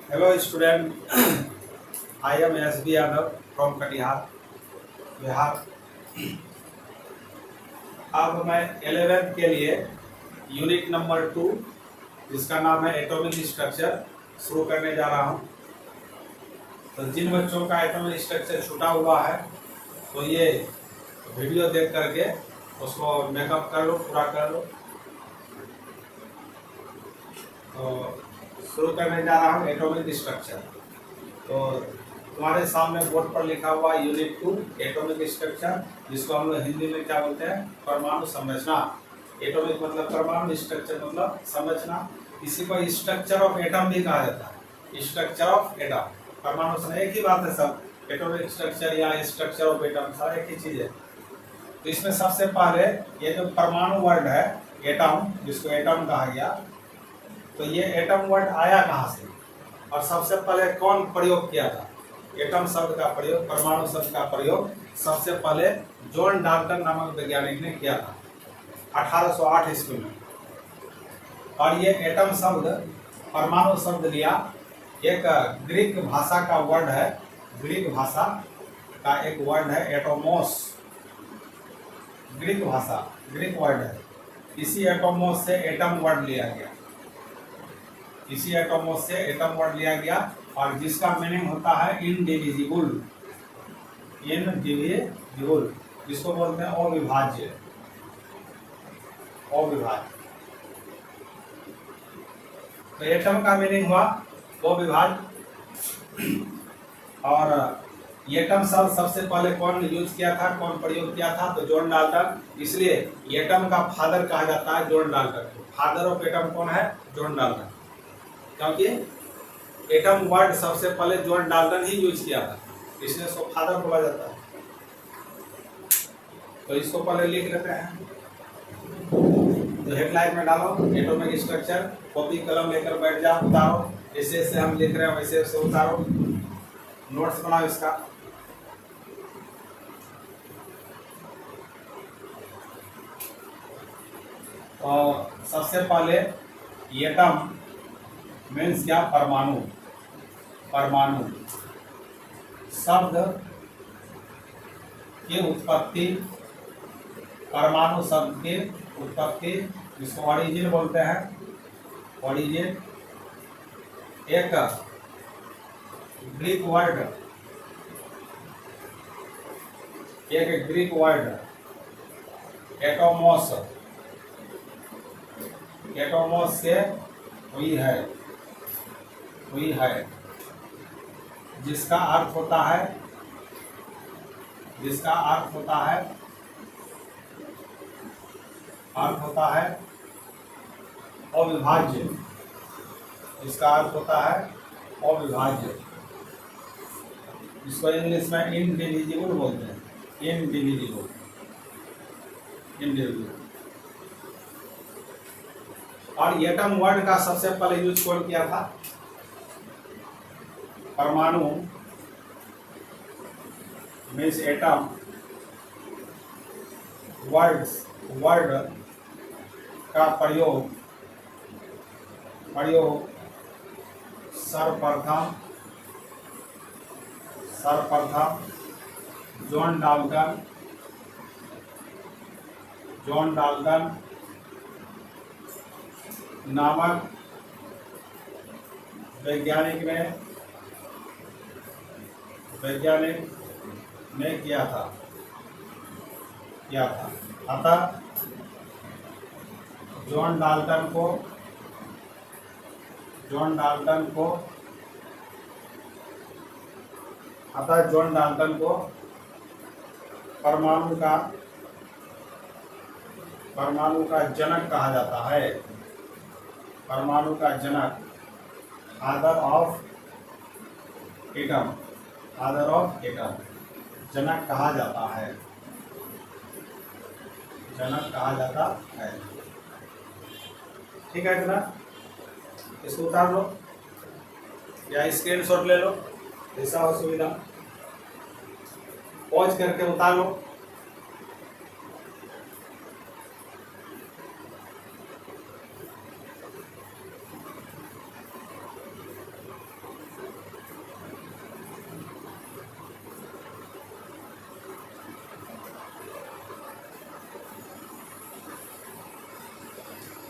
Hello student, I am SB Yadav from Katihar, Bihar. अब मैं 11th के लिए यूनिट नंबर 2 जिसका नाम है एटॉमिक स्ट्रक्चर शुरू करने जा रहा हूँ। तो जिन बच्चों का एटॉमिक स्ट्रक्चर छूटा हुआ है तो ये वीडियो देख करके उसको मेकअप कर लो, पूरा कर लो। तो शुरू करने जा रहा हूँ एटॉमिक स्ट्रक्चर। तो तुम्हारे सामने बोर्ड पर लिखा हुआ यूनिट 2 एटॉमिक स्ट्रक्चर, जिसको हम लोग हिंदी में क्या बोलते हैं, परमाणु संरचना। एटॉमिक मतलब परमाणु, स्ट्रक्चर मतलब संरचना। इसी को स्ट्रक्चर ऑफ एटम भी कहा जाता है, स्ट्रक्चर ऑफ एटम। परमाणु संरचना एक ही बात है, सब एटॉमिक स्ट्रक्चर या स्ट्रक्चर ऑफ एटम सारे एक ही चीज है। तो इसमें सबसे पहले ये जो परमाणु वर्ड है एटम, जिसको एटम कहा गया, तो ये एटम वर्ड आया कहाँ से और सबसे पहले कौन प्रयोग किया था। एटम शब्द का प्रयोग, परमाणु शब्द का प्रयोग सबसे पहले जॉन डाल्टन नामक वैज्ञानिक ने किया था 1808 ईस्वी में। और ये एटम शब्द, परमाणु शब्द लिया एक ग्रीक भाषा का वर्ड है, ग्रीक भाषा का एक वर्ड है एटोमोस। ग्रीक भाषा, ग्रीक वर्ड है। इसी एटोमोस से एटम वर्ड लिया गया, इसी एटोमोस से एटम वर्ड लिया गया, और जिसका मीनिंग होता है इनडिविजिबल। इनडिविजिबल जिसको बोलते हैं अविभाज्य, अविभाज्य। तो एटम का मीनिंग हुआ अविभाज्य। और एटम शब्द सबसे पहले कौन यूज किया था, कौन प्रयोग किया था, तो जॉन डाल्टन। इसलिए एटम का फादर कहा जाता है John Dalton. Father of atom कौन है, जॉन डाल्टन, क्योंकि एटम वर्ड सबसे पहले जॉन डाल्टन ही यूज किया था, इसलिए इसको फादर बोला जाता है। तो इसको पहले लिख लेते हैं। तो हेडलाइन में डालो एटॉमिक स्ट्रक्चर, कॉपी कलम लेकर बैठ जाओ, उतारो। जैसे जैसे हम लिख रहे हैं वैसे वैसे उतारो, नोट्स बनाओ इसका। और सबसे पहले एटम मीन्स क्या, परमाणु। परमाणु शब्द की उत्पत्ति, परमाणु शब्द की उत्पत्ति जिसको ऑरिजिन बोलते हैं, ऑरिजिन एक ग्रीक वर्ड, एक ग्रीक वर्ड एटोमोस, एटोमोस से हुई है, हुई है, जिसका अर्थ होता है, जिसका अर्थ होता है, अर्थ होता है अविभाज्य, इसका अर्थ होता है अविभाज्य, इसको इंग्लिश में इनडिविजिबल बोलते हैं, इनडिविजिबल, इनडिविजिबल। और एटम वर्ड का सबसे पहले यूज कौन किया था, परमाणु मीन्स एटम वर्ड का प्रयोग सर्वप्रथम जॉन डाल्टन, जॉन डाल्टन नामक वैज्ञानिक ने किया था। अतः जॉन डाल्टन को परमाणु का जनक कहा जाता है, परमाणु का जनक, father of atom, father of atom जनक कहा जाता है, जनक कहा जाता है। ठीक है, इतना इसको उतार लो या स्क्रीनशॉट ले लो, जैसा हो सुविधा। पॉज करके उतार लो।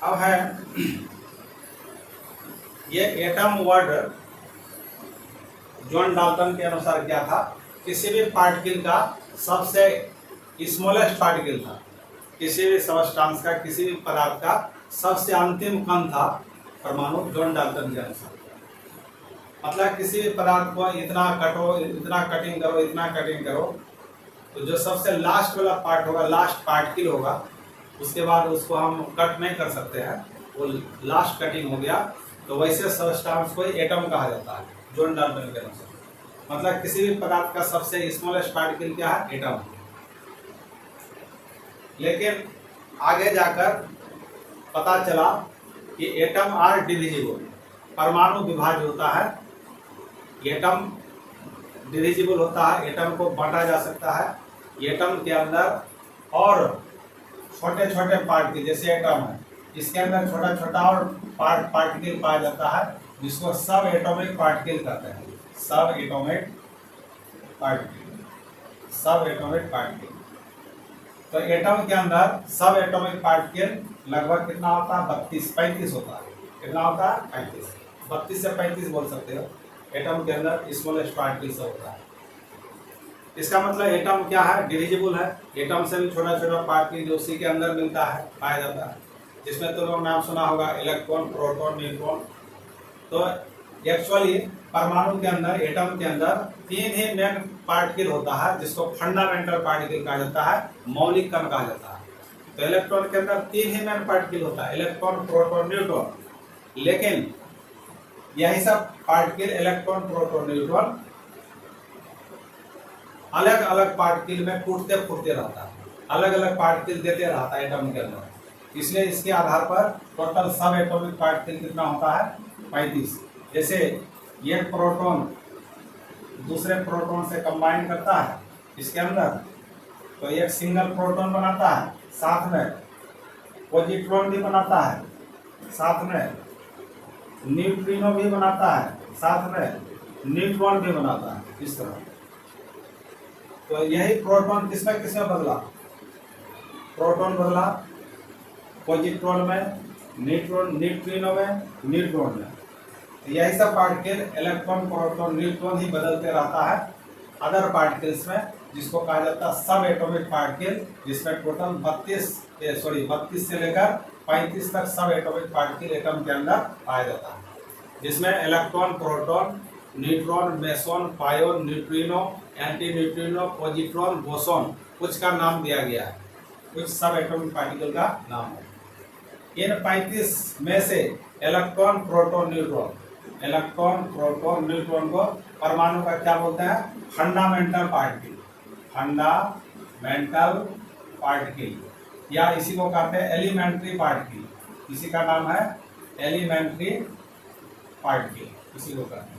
अब है ये एटम वर्ड जॉन डाल्टन के अनुसार क्या था, किसी भी पार्टिकल का सबसे स्मॉलेस्ट पार्टिकल था, किसी भी सबस्टांस का, किसी भी पदार्थ का सबसे अंतिम कण था परमाणु, जॉन डाल्टन के अनुसार। मतलब किसी भी पदार्थ को इतना कटो, इतना कटिंग करो, इतना कटिंग करो, तो जो सबसे लास्ट वाला पार्ट होगा, लास्ट पार्टिकल होगा, उसके बाद उसको हम कट नहीं कर सकते हैं, वो लास्ट कटिंग हो गया, तो वैसे सबस्टांस को एटम कहा जाता है जॉन डाल्टन के अनुसार। मतलब किसी भी पदार्थ का सबसे स्मॉलेस्ट पार्टिकल क्या है, एटम। लेकिन आगे जाकर पता चला कि एटम आर डिविजिबल, परमाणु विभाज्य होता है, एटम डिविजिबल होता है, एटम को बांटा जा सकता है। एटम के अंदर और छोटे छोटे पार्टिकल, जैसे एटम है, इसके अंदर छोटा छोटा और पार्टिकल पाया जाता है, जिसको सब एटॉमिक पार्टिकल कहते हैं, सब एटॉमिक पार्टिकल, सब एटॉमिक पार्टिकल। तो एटम के अंदर सब एटॉमिक पार्टिकल लगभग कितना होता है, 35 होता है। कितना होता है, 35, 32 से 35 बोल सकते हो। एटम के अंदर स्मॉलेस्ट पार्टिकल से होता है। इसका मतलब एटम क्या है, डिविजिबल है। एटम से भी छोटा छोटा पार्टिकल जो उसी के अंदर मिलता है, पाया जाता है, जिसमें तो लोग नाम सुना होगा, इलेक्ट्रॉन, प्रोटॉन, न्यूट्रॉन। तो एक्चुअली परमाणु के अंदर, एटम के अंदर 3 ही मेन पार्टिकल होता है, जिसको फंडामेंटल पार्टिकल कहा जाता है, मौलिक कण कहा जाता है। तो इलेक्ट्रॉन के अंदर 3 ही मेन पार्टिकल होता है, इलेक्ट्रॉन, प्रोटॉन, न्यूट्रॉन। लेकिन यही सब पार्टिकल, इलेक्ट्रॉन, प्रोटॉन, न्यूट्रॉन, अलग अलग पार्टिकल में टूटते फूटते रहता है, अलग अलग पार्टिकल देते रहता है एटम के अंदर। इसलिए इसके आधार पर टोटल सब एटॉमिक पार्टिकल कितना होता है, 35। जैसे एक प्रोटॉन दूसरे प्रोटॉन से कंबाइन करता है इसके अंदर, तो एक सिंगल प्रोटॉन बनाता है, साथ में पॉजिट्रॉन भी बनाता है, साथ में न्यूट्रिनो भी बनाता है, साथ में न्यूट्रॉन भी बनाता है, इस तरह। तो यही प्रोटॉन किसमें किसमें बदला, प्रोटॉन बदला पॉजिट्रॉन में, न्यूट्रिनो में, न्यूट्रॉन में। यही सब पार्टिकल इलेक्ट्रॉन, प्रोटॉन, न्यूट्रॉन ही बदलते रहता है अदर पार्टिकल्स में, जिसको कहा जाता है सब एटॉमिक पार्टिकल, जिसमें टोटल 32 से लेकर 35 तक सब एटॉमिक पार्टिकल एटम के अंदर पाया जाता है, जिसमें electron, proton, neutron, meson, pion, neutrino, anti neutrino, positron, boson, कुछ का नाम दिया गया है, कुछ सब एटॉमिक पार्टिकल का नाम है। इन 35 में से electron, proton, neutron, electron, proton, neutron को परमाणु का क्या बोलते हैं, फंडामेंटल पार्टिकल, फंडामेंटल पार्टिकल, या इसी को कहते हैं एलिमेंट्री पार्टिकल। इसी का नाम है एलिमेंट्री पार्टिकल, इसी को कहते हैं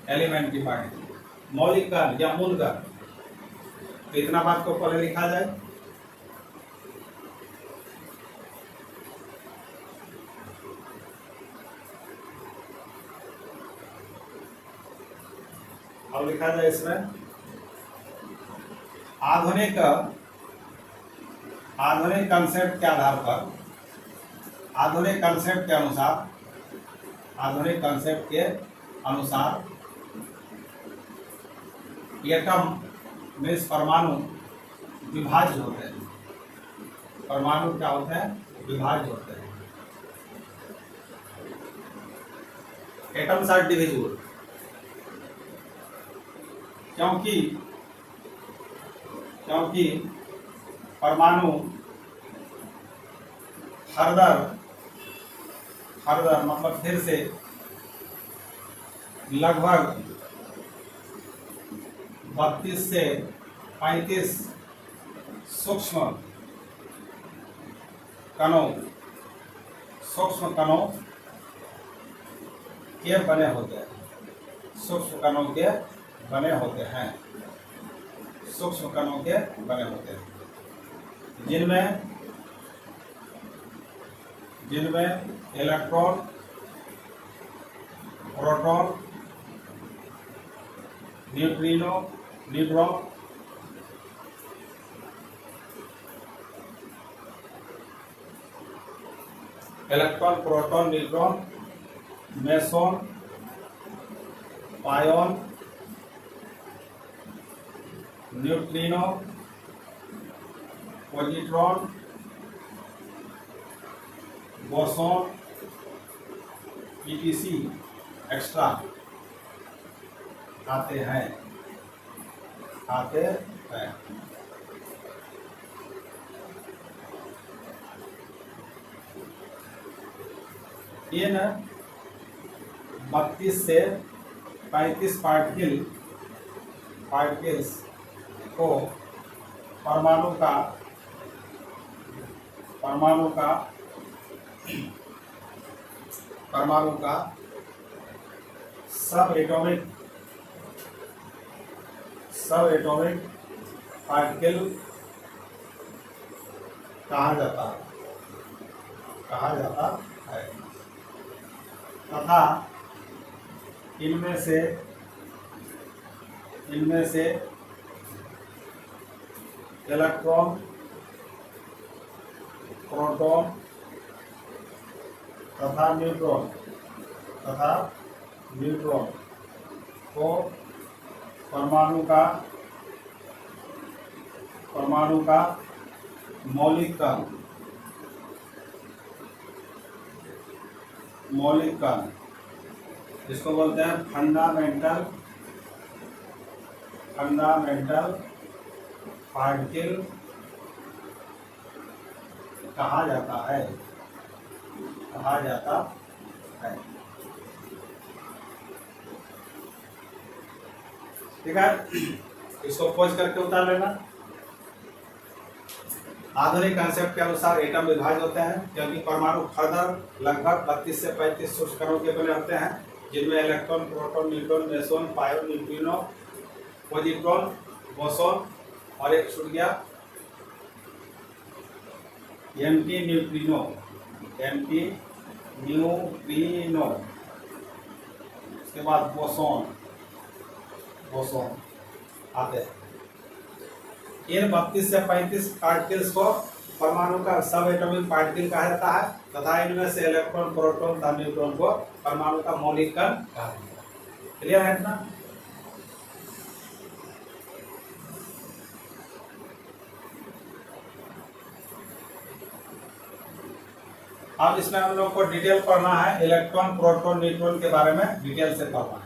एलिमेंट्री पार्टिकल, मौलिक कण या मूल कण। तो इतना बात को पहले लिखा जाए। अब लिखा जाए इसमें आधुनिक कंसेप्ट के आधार पर, आधुनिक कंसेप्ट के अनुसार, आधुनिक कंसेप्ट के अनुसार एटम मीन्स परमाणु विभाज्य होते हैं। परमाणु क्या होते हैं, विभाज्य होते हैं। एटम्स आर डिविजिबल, क्योंकि परमाणु हरदर मतलब फिर से लगभग 32 से 35 सूक्ष्म कणों के बने होते हैं, सूक्ष्म कणों के बने होते हैं, सूक्ष्म कणों के बने होते हैं, जिनमें electron, proton, neutrino, neutron, electron, proton, neutron, meson, pion, neutrino, positron, boson, ETC extra आते हैं। इन 32 से 35 पार्टिकल्स को परमाणु का सब एटॉमिक पार्टिकल कहा जाता है तथा इनमें से इलेक्ट्रॉन, प्रोटॉन तथा न्यूट्रॉन को परमाणु का मौलिक कण जिसको बोलते हैं फंडामेंटल पार्टिकल कहा जाता है। ठीक है, इसको खोज करके उतार लेना। आधुनिक कंसेप्ट के अनुसार एटम विभाज्य होते हैं क्योंकि परमाणु फर्दर लगभग 32 से 35 सूक्ष्मकणों के बने होते हैं जिनमें electron, proton, neutron, meson, pion, neutrino, positron, boson और एक छूट गया एंटी न्यूट्रिनो उसके बाद बोसॉन आते हैं। इन 32 से 35 पार्टिकल्स को परमाणु का सब एटॉमिक पार्टिकल कहा जाता है तथा इनमें से इलेक्ट्रॉन, प्रोटॉन तथा न्यूट्रॉन को परमाणु का मौलिक कण कहा जाता है। क्लियर है इतना? अब इसमें हम लोग को डिटेल पढ़ना है। इलेक्ट्रॉन, प्रोटॉन, न्यूट्रॉन के बारे में डिटेल से पढ़ना है।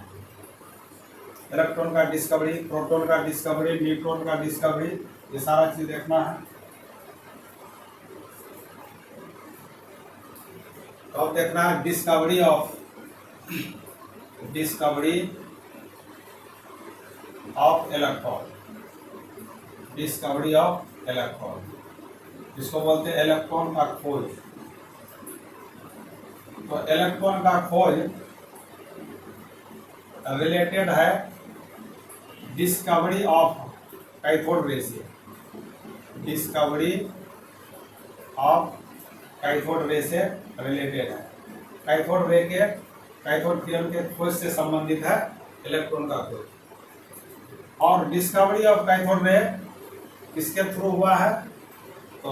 इलेक्ट्रॉन का डिस्कवरी, प्रोटॉन का डिस्कवरी, न्यूट्रॉन का डिस्कवरी, ये सारा चीज देखना है। तो अब देखना है डिस्कवरी ऑफ इलेक्ट्रॉन, जिसको बोलते हैं इलेक्ट्रॉन का खोज। तो इलेक्ट्रॉन का खोज रिलेटेड है डिस्कवरी ऑफ कैथोड रे से। रिलेटेड है। कैथोड किरण के खोज से संबंधित है इलेक्ट्रॉन का खोज। और डिस्कवरी ऑफ कैथोड रे किसके थ्रू हुआ है? तो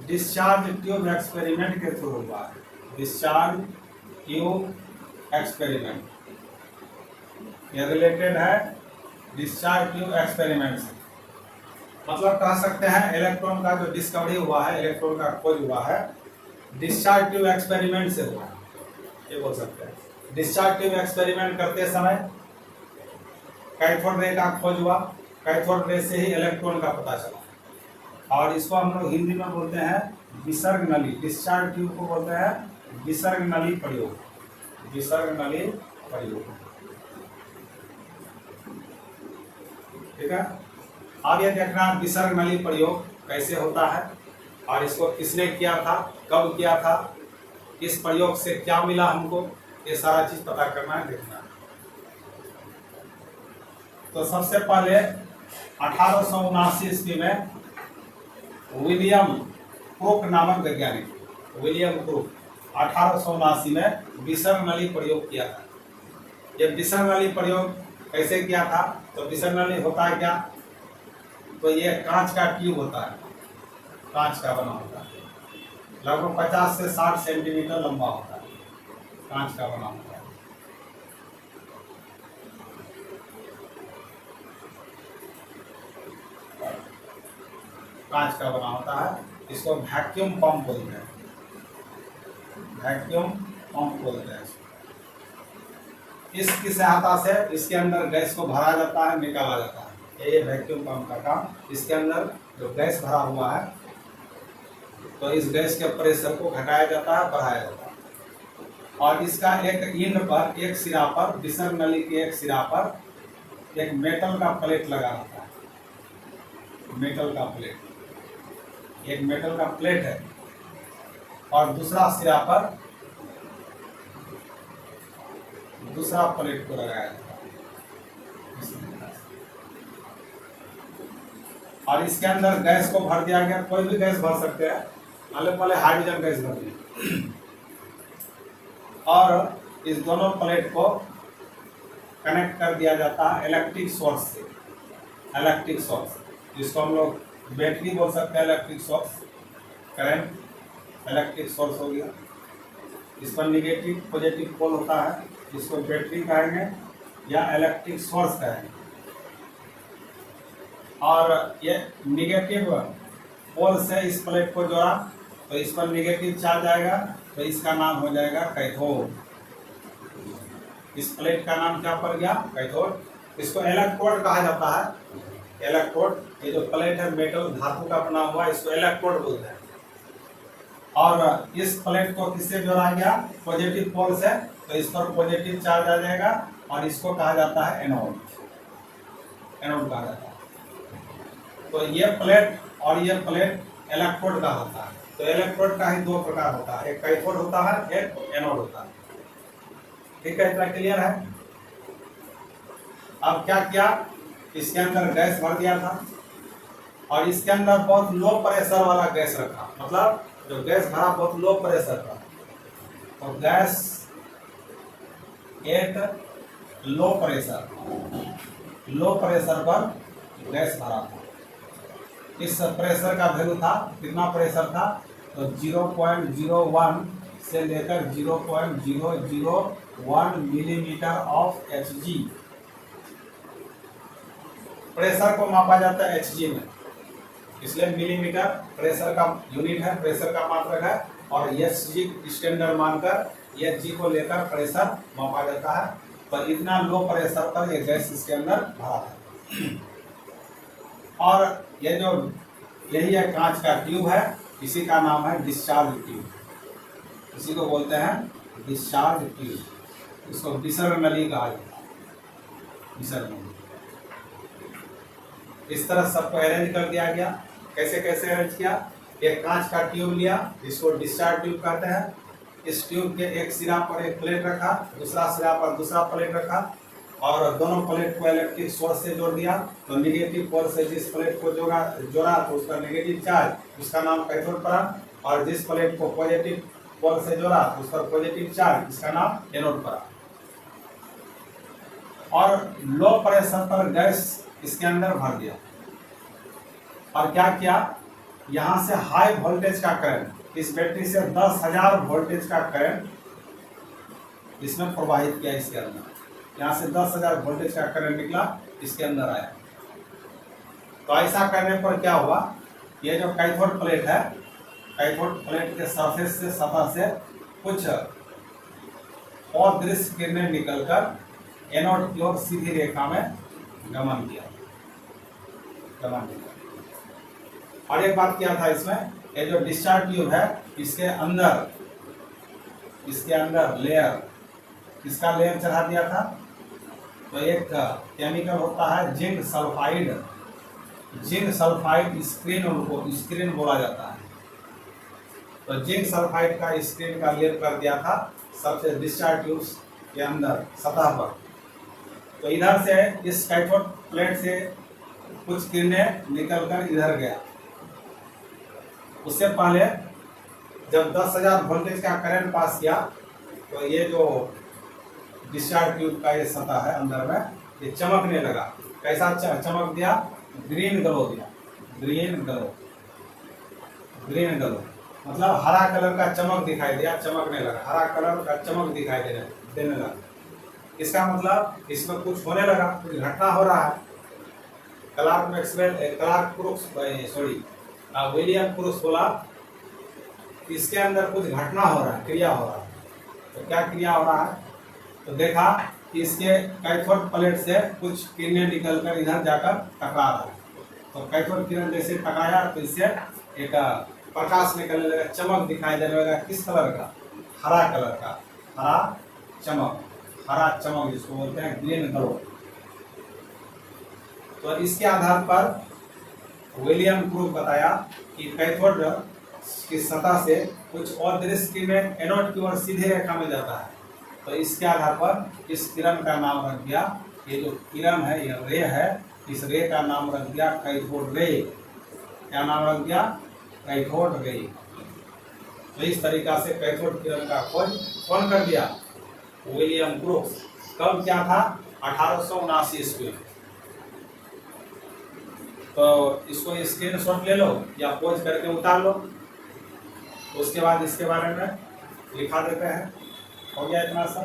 डिस्चार्ज ट्यूब एक्सपेरिमेंट के थ्रू हुआ है। डिस्चार्ज ट्यूब एक्सपेरिमेंट ये रिलेटेड है डिस्चार्ज ट्यूब एक्सपेरिमेंट से। मतलब कह सकते हैं इलेक्ट्रॉन का जो डिस्कवरी हुआ है, इलेक्ट्रॉन का खोज हुआ है, डिस्चार्ज ट्यूब एक्सपेरिमेंट से हुआ है, ये बोल सकते हैं। डिस्चार्ज ट्यूब एक्सपेरिमेंट करते समय कैथोड रे का खोज हुआ, कैथोड रे से ही इलेक्ट्रॉन का पता चला। और इसको हम लोग हिंदी में बोलते हैं विसर्ग नली। डिस्चार्ज ट्यूब को बोलते हैं विसर्ग नली प्रयोग। ठीक है। अब ये देखना विसर्ग नली प्रयोग कैसे होता है और इसको किसने किया था, कब किया था, इस प्रयोग से क्या मिला हमको, ये सारा चीज पता करना है, देखना है। तो सबसे पहले 1879 ईस्वी में विलियम क्रूक नामक वैज्ञानिक, विलियम क्रूक 1879 में विसर्ग नली प्रयोग किया था। ये विसर्ग नली प्रयोग कैसे किया था? तो विसर्ग नली होता है क्या? तो ये कांच का ट्यूब होता है, कांच का बना होता है। लगभग 50 से 60 सेंटीमीटर लंबा होता है, कांच का बना होता है। कांच का बना होता है, इसको वैक्यूम पंप बोलते हैं, वैक्यूम पंप बोलते हैं। इसकी सहायता से इसके अंदर गैस को भरा जाता है, निकाला जाता है। ये वैक्यूम पंप का काम। इसके अंदर जो गैस भरा हुआ है तो इस गैस के प्रेशर को घटाया जाता है, बढ़ाया जाता है। और इसका एक इंड पर, एक सिरा पर, विसर नली के एक सिरा पर एक मेटल का प्लेट लगा रहता है। मेटल का प्लेट, एक मेटल का प्लेट है और दूसरा सिरा पर दूसरा प्लेट को लगाया जाता है और इसके अंदर गैस को भर दिया गया। कोई भी गैस भर सकते हैं, पहले हाइड्रोजन गैस भर दिया और इस दोनों प्लेट को कनेक्ट कर दिया जाता है इलेक्ट्रिक सोर्स से। इलेक्ट्रिक सोर्स, जिसको हम लोग बैटरी बोल सकते हैं, electric source, current electric source हो गया। इस पर निगेटिव पॉजिटिव पोल होता है, जिसको बैटरी कहेंगे या इलेक्ट्रिक सोर्स कहेंगे। और ये निगेटिव पोल से इस प्लेट को जोड़ा तो इस पर निगेटिव चार्ज आएगा, तो इसका नाम हो जाएगा कैथोड। इस प्लेट का नाम क्या पड़ गया? कैथोड। इसको इलेक्ट्रोड कहा जाता है। इलेक्ट्रोड, ये जो प्लेट है मेटल धातु का बना हुआ, इसको इलेक्ट्रोड बोलते हैं। और इस प्लेट को किससे जोड़ा गया? पॉजिटिव पोल से, तो इस पर पॉजिटिव चार्ज आ जाएगा और इसको कहा जाता है एनोड। एनोड कहा जाता है। तो ये प्लेट और ये प्लेट इलेक्ट्रोड का होता है। तो इलेक्ट्रोड का ही दो प्रकार होता है, एक कैथोड होता है, एक एनोड होता है। ठीक है, इतना क्लियर है। अब क्या किया, इसके अंदर गैस भर दिया था और इसके अंदर बहुत लो प्रेशर वाला गैस रखा, मतलब जो गैस भरा बहुत लो प्रेशर का। तो गैस एट लो प्रेशर पर गैस भरा था। इस प्रेशर का वैल्यू था, कितना प्रेशर था? तो 0.01 से लेकर 0.001 मिलीमीटर ऑफ Hg। प्रेशर को मापा जाता है Hg में, इसलिए मिलीमीटर प्रेशर का यूनिट है, प्रेशर का मात्रक है। और Hg स्टैंडर्ड मानकर Hg को लेकर प्रेशर मापा जाता है। तो इतना लो प्रेशर पर ये गैस इसके अंदर भरा है। और ये जो यही है कांच का ट्यूब है, इसी का नाम है डिस्चार्ज ट्यूब। इसी को बोलते हैं डिस्चार्ज ट्यूब। इसको विसर्ग नली कहा जाता है, विसर्ग नली। इस तरह सबको अरेंज कर दिया गया। कैसे कैसे अरेंज किया? एक कांच का ट्यूब लिया, इसको डिस्चार्ज ट्यूब कहते हैं। इस ट्यूब के एक सिरा पर एक प्लेट रखा, दूसरा सिरा पर दूसरा प्लेट रखा और दोनों प्लेट को इलेक्ट्रिक सोर्स से जोड़ दिया। तो निगेटिव पोल से जिस प्लेट को जोड़ा तो उसका निगेटिव चार्ज, उसका नाम कैथोड पड़ा। और जिस प्लेट को पॉजिटिव पोल से जोड़ा उस पर पॉजिटिव चार्ज, इसका नाम एनोड पड़ा। और लो प्रेशर पर गैस इसके अंदर भर दिया और क्या किया, यहाँ से हाई वोल्टेज का करंट, इस बैटरी से 10,000 वोल्टेज का करंट इसमें प्रवाहित किया। इसके अंदर यहाँ से 10,000 वोल्टेज का करंट निकला, इसके अंदर आया। तो ऐसा करने पर क्या हुआ, ये जो कैथोड प्लेट है, कैथोड प्लेट के सरफेस से, सतह से कुछ अदृश्य किरणें निकलकर एनोड की ओर सीधी रेखा में गमन किया। और एक बात क्या था इसमें, ये जो डिस्चार्ज ट्यूब है, इसके अंदर लेयर, किसका लेयर चढ़ा दिया था? तो एक केमिकल होता है zinc sulphide. Zinc sulphide screen बोला जाता है। तो जिंक सल्फाइड का स्क्रीन का लेयर कर दिया था सबसे डिस्चार्ज ट्यूब के अंदर सतह पर। तो इधर से इस कैथोड प्लेट से कुछ किरणें निकलकर इधर गया। उससे पहले जब 10,000 वोल्टेज का करंट पास किया तो ये जो डिस्चार्ज ट्यूब का ये सतह है अंदर में, ये चमकने लगा। कैसा चमक दिया? ग्रीन ग्लो दिया, ग्रीन ग्लो। मतलब हरा कलर का चमक दिखाई दिया, चमकने लगा, हरा कलर का चमक दिखाई देने लगा। इसका मतलब इसमें कुछ होने लगा, कुछ घटना हो रहा है। Clark Brooks sorry William Brooks बोला इसके अंदर कुछ घटना हो रहा है, क्रिया हो रहा है। तो क्या क्रिया हो रहा है? तो देखा कि इसके कैथोड प्लेट से कुछ किरणें निकलकर इधर जाकर टकरा रहा है। तो कैथोड किरण जैसे टकराया तो इससे एक प्रकाश निकलने लगा, चमक दिखाई देने लगा। किस कलर का? हरा कलर का, हरा चमक, हरा चमक जिसको बोलते हैं ग्रीन ग्लो। तो इसके आधार पर विलियम ब्रूक बताया कि कैथोड की सतह से कुछ अदृश्य किरणें एनोड की ओर सीधे रेखा में जाता है। तो इसके आधार पर इस किरण का नाम रख दिया, ये जो किरण है, ये रे है, इस रे का नाम रख दिया कैथोड रे। क्या नाम रख दिया? Cathode ray. तो इस तरीका से कैथोड किरण का खोज कौन कर दिया? William Brooks. कब क्या था? 1879 ईस्वी में। तो इसको स्क्रीनशॉट ले लो या पोज करके उतार लो, उसके बाद इसके बारे में लिखा देते हैं। हो गया इतना सा।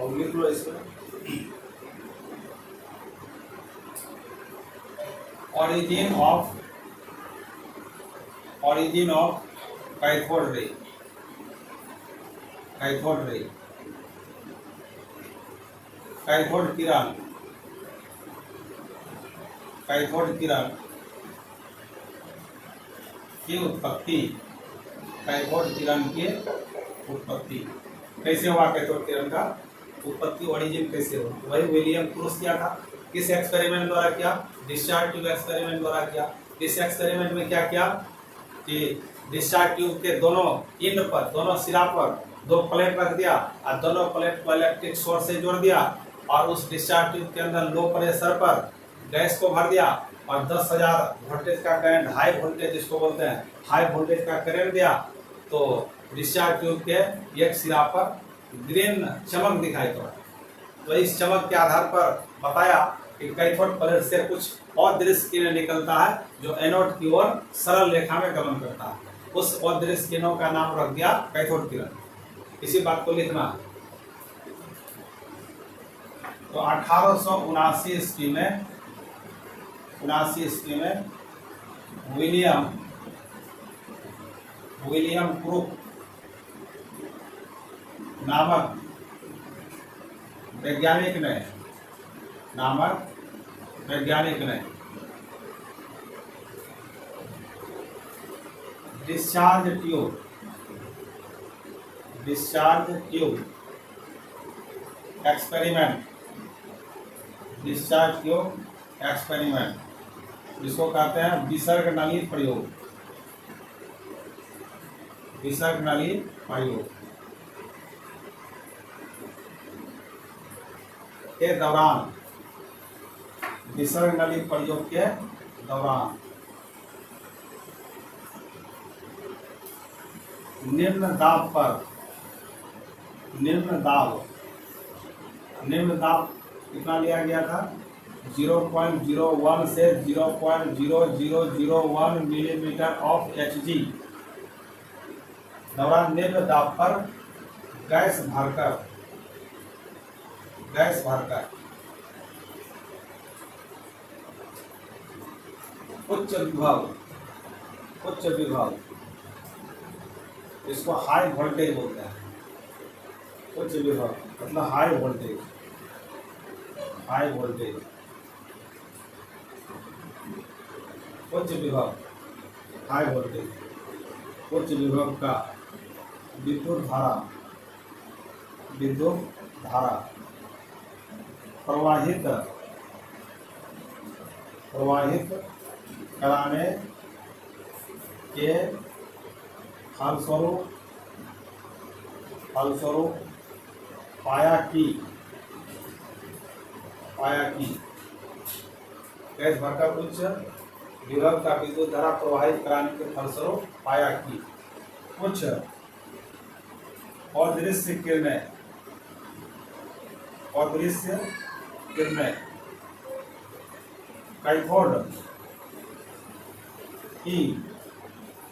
और लिख लो इसमें origin of cathode ray। Cathode ray, cathode किरण, कैथोड किरण की उत्पत्ति, कैथोड किरण की उत्पत्ति कैसे हुआ? कैथोड किरण का उत्पत्ति ओरिजिन कैसे हुआ? वही विलियम ब्रूक्स किया था। किस एक्सपेरिमेंट द्वारा किया? डिस्चार्ज ट्यूब एक्सपेरिमेंट द्वारा किया। इस एक्सपेरिमेंट में क्या किया कि डिस्चार्ज ट्यूब के दोनों एंड पर, दोनों सिरा पर दो प्लेट रख दिया और दोनों प्लेट को इलेक्ट्रिक सोर्स से जोड़ दिया और उस डिस्चार्ज ट्यूब के अंदर लो प्रेशर पर गैस को भर दिया और 10,000 वोल्टेज का करंट, हाई वोल्टेज जिसको बोलते हैं, हाई वोल्टेज का करंट दिया। तो डिस्चार्ज ट्यूब के एक सिरा पर ग्रीन चमक दिखाई पड़ा। तो इस चमक के आधार पर बताया कि कैथोड प्लेट से कुछ अदृश्य किरण निकलता है जो एनोड की ओर सरल रेखा में गमन करता है। उस अदृश्य किरणों का नाम रख दिया कैथोड किरण। इसी बात को लिखना। तो 1879 ईस्वी में, 79 ईस्वी में विलियम ब्रूक नामक वैज्ञानिक ने discharge tube experiment, discharge tube experiment जिसको कहते हैं विसर्ग नली प्रयोग, विसर्ग नली प्रयोग के दौरान, विसर्ग नली प्रयोग के दौरान निम्न दाब कितना लिया गया था? 0.01 से 0.0001 मिलीमीटर ऑफ Hg दौरान निम्न दाब पर गैस भरकर उच्च विभव इसको हाई वोल्टेज बोलते हैं। उच्च विभव मतलब हाई वोल्टेज, उच्च विभव, हाई वोल्टेज, उच्च विभव का विद्युत धारा प्रवाहित कराने के फलस्वरूप पाया कि गैस भरकर उच्च विभव का विद्युत धारा प्रवाहित कराने के फलस्वरूप पाया कि अदृश्य किरणें, अदृश्य किरणें कैथोड की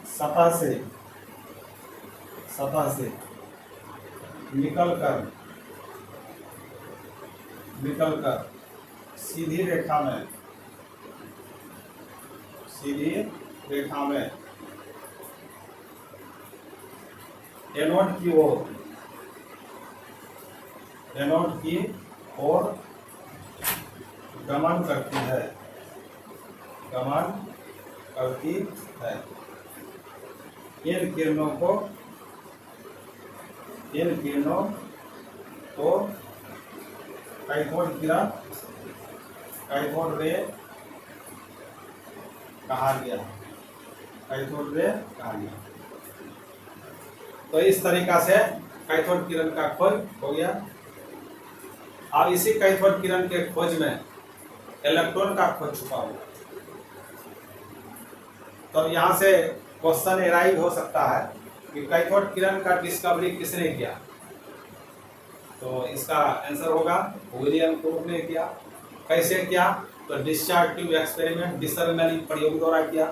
सतह से निकलकर सीधी रेखा में एनोड की ओर गमन करती है। इन किरणों को कैथोड रे कहा गया। तो इस तरीका से कैथोड किरण का खोज हो गया। अब इसी कैथोड किरण के खोज में इलेक्ट्रॉन का खोज छुपा हुआ। तो यहाँ से क्वेश्चन एराइज हो सकता है कि कैथोड किरण का डिस्कवरी किसने किया। तो इसका आंसर होगा विलियम क्रूग ने किया। कैसे किया? तो डिस्चार्ज ट्यूब एक्सपेरिमेंट, डिसरनली प्रयोग द्वारा किया।